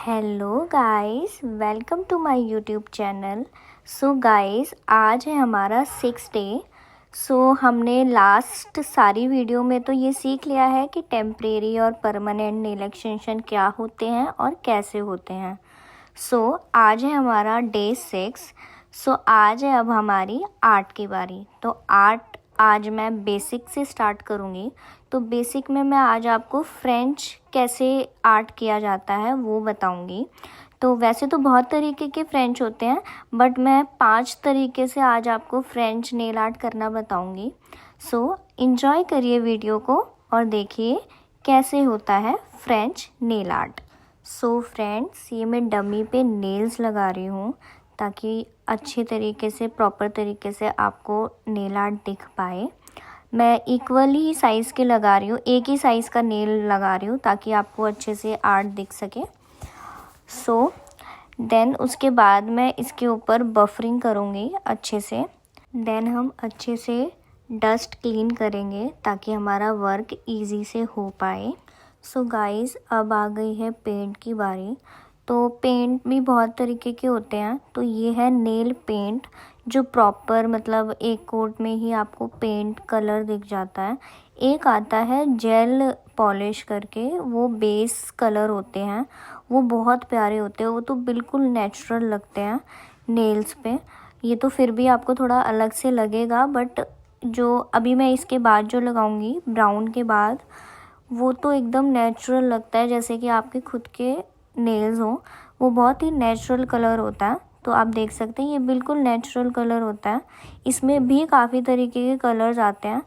Hello guys, welcome to my YouTube channel. So guys, आज है हमारा 6th डे। हमने लास्ट सारी वीडियो में तो ये सीख लिया है कि टेम्परेरी और परमानेंट नेल एक्सटेंशन क्या होते हैं और कैसे होते हैं। आज है हमारा डे 6। आज है अब हमारी आर्ट की बारी। तो आर्ट आज मैं बेसिक से स्टार्ट करूँगी। तो बेसिक में मैं आज आपको फ्रेंच कैसे आर्ट किया जाता है वो बताऊंगी। तो वैसे तो बहुत तरीके के फ्रेंच होते हैं, बट मैं 5 तरीके से आज आपको फ्रेंच नेल आर्ट करना बताऊंगी। एंजॉय करिए वीडियो को और देखिए कैसे होता है फ्रेंच नेल आर्ट। फ्रेंड्स, ये मैं डमी पे नेल्स लगा रही हूँ ताकि अच्छे तरीके से प्रॉपर तरीके से आपको नेल आर्ट दिख पाए। मैं इक्वली ही साइज़ के लगा रही हूँ, एक ही साइज़ का नेल लगा रही हूँ ताकि आपको अच्छे से आर्ट दिख सके। देन उसके बाद मैं इसके ऊपर बफरिंग करूँगी अच्छे से। देन हम अच्छे से डस्ट क्लीन करेंगे ताकि हमारा वर्क इजी से हो पाए। गाइस, अब आ गई है पेंट की बारी। तो पेंट भी बहुत तरीके के होते हैं। तो ये है नेल पेंट, जो प्रॉपर मतलब एक कोट में ही आपको पेंट कलर दिख जाता है। एक आता है जेल पॉलिश करके, वो बेस कलर होते हैं, वो बहुत प्यारे होते हैं, वो तो बिल्कुल नेचुरल लगते हैं नेल्स पे। ये तो फिर भी आपको थोड़ा अलग से लगेगा, बट जो अभी मैं इसके बाद जो लगाऊंगी ब्राउन के बाद, वो तो एकदम नेचुरल लगता है, जैसे कि आपके खुद के नेल्स हों। वो बहुत ही नेचुरल कलर होता है। तो आप देख सकते हैं ये बिल्कुल नेचुरल कलर होता है। इसमें भी काफ़ी तरीके के कलर्स आते हैं।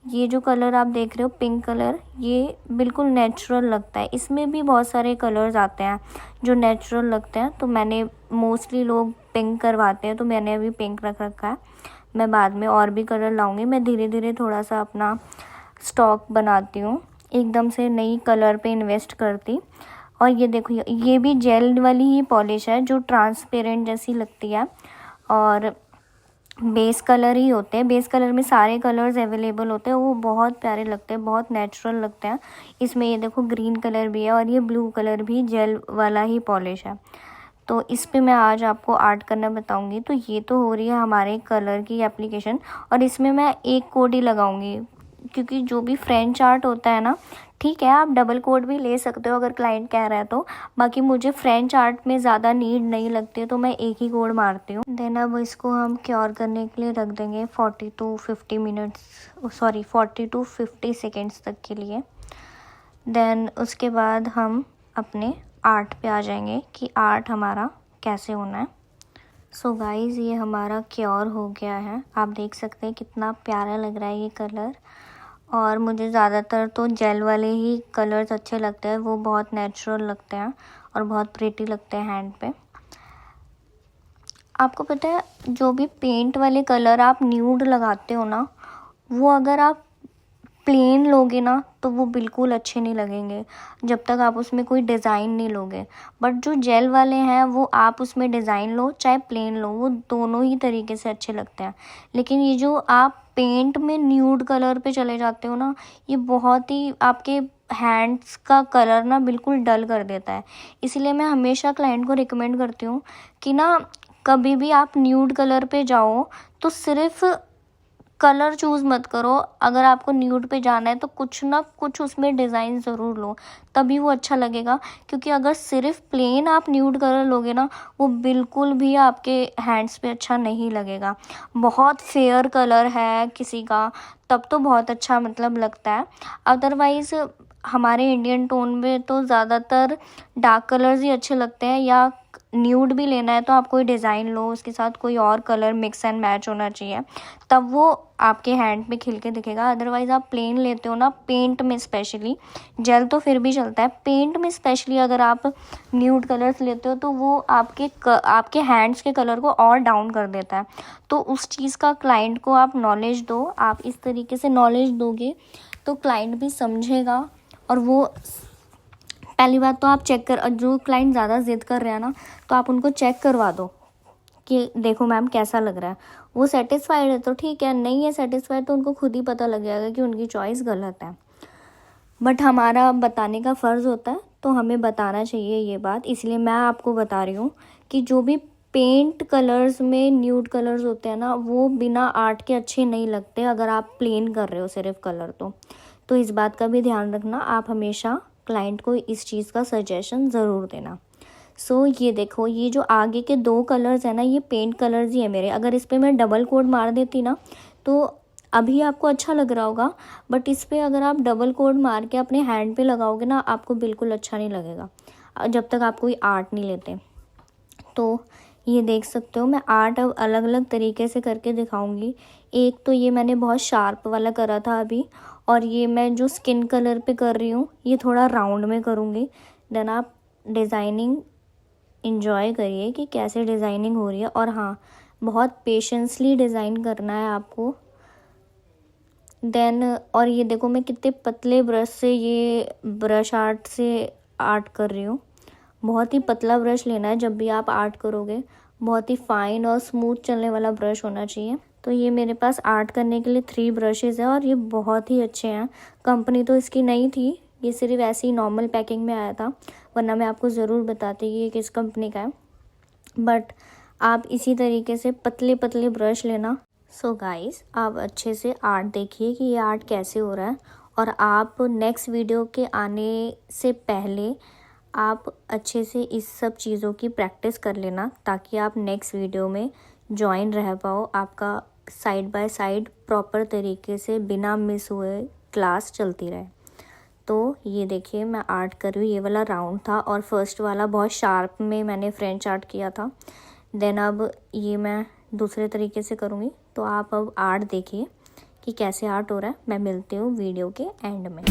ये जो कलर आप देख रहे हो पिंक कलर, ये बिल्कुल नेचुरल लगता है। इसमें भी बहुत सारे कलर्स आते हैं जो नेचुरल लगते हैं। तो मैंने मोस्टली लोग पिंक करवाते हैं, तो मैंने अभी पिंक रख रखा है। मैं बाद में और भी कलर लाऊंगी। मैं धीरे धीरे थोड़ा सा अपना स्टॉक बनाती हूँ, एकदम से नई कलर पे इन्वेस्ट करती। और ये देखो, ये भी जेल वाली ही पॉलिश है जो ट्रांसपेरेंट जैसी लगती है, और बेस कलर ही होते हैं। बेस कलर में सारे कलर्स अवेलेबल होते हैं, वो बहुत प्यारे लगते हैं, बहुत नेचुरल लगते हैं। इसमें ये देखो ग्रीन कलर भी है और ये ब्लू कलर भी जेल वाला ही पॉलिश है। तो इस पे मैं आज आपको आर्ट करना बताऊंगी। तो ये तो हो रही है हमारे कलर की एप्लीकेशन, और इसमें मैं एक कोड ही लगाऊंगी, क्योंकि जो भी फ्रेंच आर्ट होता है ना, ठीक है आप डबल कोट भी ले सकते हो अगर क्लाइंट कह रहा है तो। बाकी मुझे फ्रेंच आर्ट में ज़्यादा नीड नहीं लगती है, तो मैं एक ही कोड मारती हूँ। देन अब इसको हम क्योर करने के लिए रख देंगे 40 to 50 सेकेंड्स तक के लिए। देन उसके बाद हम अपने आर्ट पे आ जाएंगे कि आर्ट हमारा कैसे होना है। गाइज़, ये हमारा क्योर हो गया है। आप देख सकते हैं कितना प्यारा लग रहा है ये कलर। और मुझे ज़्यादातर तो जेल वाले ही कलर्स अच्छे लगते हैं, वो बहुत नेचुरल लगते हैं और बहुत प्रिटी लगते हैं हैंड पे। आपको पता है, जो भी पेंट वाले कलर आप न्यूड लगाते हो ना, वो अगर आप प्लेन लोगे ना तो वो बिल्कुल अच्छे नहीं लगेंगे जब तक आप उसमें कोई डिज़ाइन नहीं लोगे। बट जो जेल वाले हैं वो आप उसमें डिज़ाइन लो चाहे प्लेन लो, वो दोनों ही तरीके से अच्छे लगते हैं। लेकिन ये जो आप पेंट में न्यूड कलर पे चले जाते हो ना, ये बहुत ही आपके हैंड्स का कलर ना बिल्कुल डल कर देता है। इसलिए मैं हमेशा क्लाइंट को रिकमेंड करती हूँ कि ना, कभी भी आप न्यूड कलर पे जाओ तो सिर्फ कलर चूज़ मत करो। अगर आपको न्यूड पे जाना है तो कुछ ना कुछ उसमें डिज़ाइन ज़रूर लो, तभी वो अच्छा लगेगा। क्योंकि अगर सिर्फ प्लेन आप न्यूड कलर लोगे ना, वो बिल्कुल भी आपके हैंड्स पे अच्छा नहीं लगेगा। बहुत फेयर कलर है किसी का तब तो बहुत अच्छा मतलब लगता है। अदरवाइज़ हमारे इंडियन टोन में तो ज़्यादातर डार्क कलर्स ही अच्छे लगते हैं, या न्यूड भी लेना है तो आप कोई डिज़ाइन लो, उसके साथ कोई और कलर मिक्स एंड मैच होना चाहिए, तब वो आपके हैंड पे खिल के दिखेगा। अदरवाइज़ आप प्लेन लेते हो ना, पेंट में स्पेशली, जेल तो फिर भी चलता है, पेंट में स्पेशली अगर आप न्यूड कलर्स लेते हो तो वो आपके हैंड्स के कलर को और डाउन कर देता है। तो उस चीज़ का क्लाइंट को आप नॉलेज दो। आप इस तरीके से नॉलेज दोगे तो क्लाइंट भी समझेगा। और वो पहली बात तो आप चेक कर, जो क्लाइंट ज़्यादा ज़िद कर रहे हैं ना, तो आप उनको चेक करवा दो कि देखो मैम कैसा लग रहा है। वो सेटिस्फाइड है तो ठीक है, नहीं है सेटिस्फाइड तो उनको खुद ही पता लग जाएगा कि उनकी चॉइस गलत है। बट हमारा बताने का फ़र्ज़ होता है, तो हमें बताना चाहिए ये बात, इसलिए मैं आपको बता रही हूँ कि जो भी पेंट कलर्स में न्यूड कलर्स होते हैं ना, वो बिना आर्ट के अच्छे नहीं लगते अगर आप प्लेन कर रहे हो सिर्फ कलर। तो इस बात का भी ध्यान रखना, आप हमेशा क्लाइंट को इस चीज़ का सजेशन ज़रूर देना। ये देखो, ये जो आगे के 2 कलर्स है ना, ये पेंट कलर्स ही है मेरे। अगर इस पर मैं डबल कोट मार देती ना तो अभी आपको अच्छा लग रहा होगा, बट इस पर अगर आप डबल कोट मार के अपने हैंड पे लगाओगे ना, आपको बिल्कुल अच्छा नहीं लगेगा जब तक आप कोई आर्ट नहीं लेते। तो ये देख सकते हो, मैं आर्ट अब अलग अलग तरीके से करके दिखाऊंगी। एक तो ये मैंने बहुत शार्प वाला करा था अभी, और ये मैं जो स्किन कलर पे कर रही हूँ ये थोड़ा राउंड में करूँगी। देन आप डिज़ाइनिंग इंजॉय करिए कि कैसे डिज़ाइनिंग हो रही है। और हाँ, बहुत पेशेंसली डिज़ाइन करना है आपको। देन और ये देखो मैं कितने पतले ब्रश से ये ब्रश आर्ट से आर्ट कर रही हूँ। बहुत ही पतला ब्रश लेना है जब भी आप आर्ट करोगे, बहुत ही फाइन और स्मूथ चलने वाला ब्रश होना चाहिए। तो ये मेरे पास आर्ट करने के लिए 3 ब्रशेज़ हैं और ये बहुत ही अच्छे हैं। कंपनी तो इसकी नहीं थी, ये सिर्फ ऐसी नॉर्मल पैकिंग में आया था, वरना मैं आपको ज़रूर बताती कि ये किस कंपनी का है। बट आप इसी तरीके से पतले पतले ब्रश लेना। सो गाइस, आप अच्छे से आर्ट देखिए कि ये आर्ट कैसे हो रहा है, और आप नेक्स्ट वीडियो के आने से पहले आप अच्छे से इस सब चीज़ों की प्रैक्टिस कर लेना, ताकि आप नेक्स्ट वीडियो में ज्वाइन रह पाओ। आपका साइड बाय साइड प्रॉपर तरीके से बिना मिस हुए क्लास चलती रहे। तो ये देखिए मैं आर्ट कर रही हूँ। ये वाला राउंड था और फर्स्ट वाला बहुत शार्प में मैंने फ्रेंच आर्ट किया था। देन अब ये मैं दूसरे तरीके से करूँगी। तो आप अब आर्ट देखिए कि कैसे आर्ट हो रहा है। मैं मिलती हूँ वीडियो के एंड में।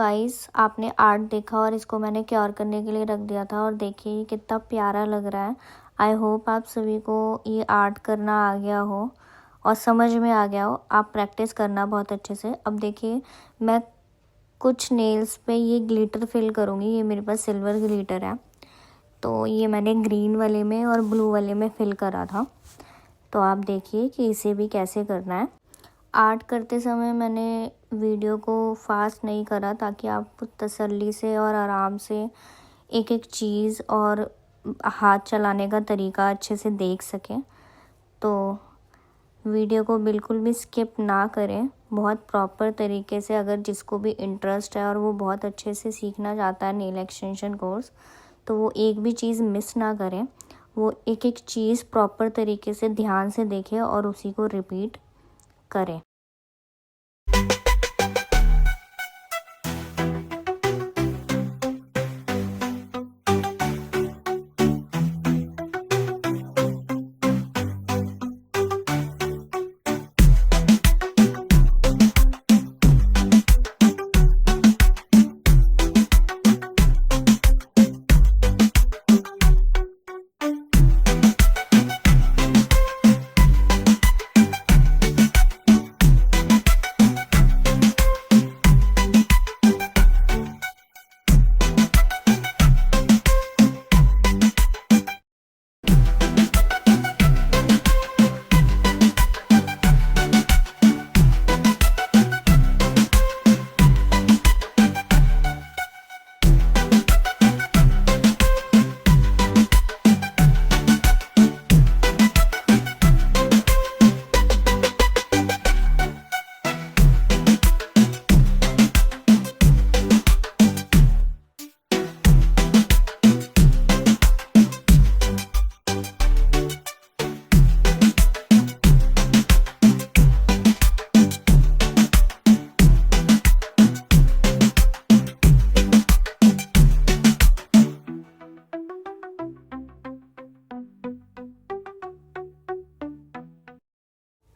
गाइस आपने आर्ट देखा और इसको मैंने क्योर करने के लिए रख दिया था और देखिए ये कितना प्यारा लग रहा है। आई होप आप सभी को ये आर्ट करना आ गया हो और समझ में आ गया हो। आप प्रैक्टिस करना बहुत अच्छे से। अब देखिए मैं कुछ नेल्स पे ये ग्लिटर फिल करूँगी। ये मेरे पास सिल्वर ग्लिटर है, तो ये मैंने ग्रीन वाले में और ब्लू वाले में फिल करा था। तो आप देखिए कि इसे भी कैसे करना है। आर्ट करते समय मैंने वीडियो को फास्ट नहीं करा ताकि आप तसल्ली से और आराम से एक एक चीज़ और हाथ चलाने का तरीका अच्छे से देख सकें। तो वीडियो को बिल्कुल भी स्किप ना करें, बहुत प्रॉपर तरीके से। अगर जिसको भी इंटरेस्ट है और वो बहुत अच्छे से सीखना चाहता है नेल एक्सटेंशन कोर्स, तो वो एक भी चीज़ मिस ना करें। वो एक एक चीज़ प्रॉपर तरीके से ध्यान से देखें और उसी को रिपीट करें।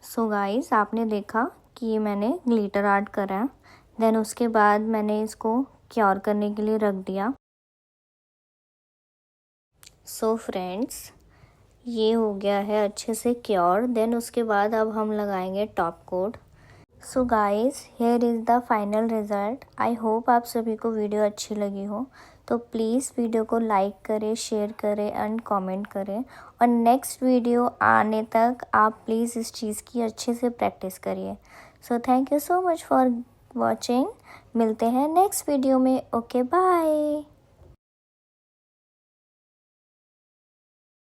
सो गाइस आपने देखा कि ये मैंने ग्लिटर आर्ट करा है। देन उसके बाद मैंने इसको क्योर करने के लिए रख दिया। सो फ्रेंड्स ये हो गया है अच्छे से क्योर। देन उसके बाद अब हम लगाएंगे top coat. So guys here is the final result. I hope आप सभी को वीडियो अच्छी लगी हो, तो प्लीज़ वीडियो को लाइक करें, शेयर करें एंड कमेंट करें। और नेक्स्ट वीडियो आने तक आप प्लीज़ इस चीज़ की अच्छे से प्रैक्टिस करिए। So thank you so much for watching. मिलते हैं नेक्स्ट वीडियो में। Okay bye.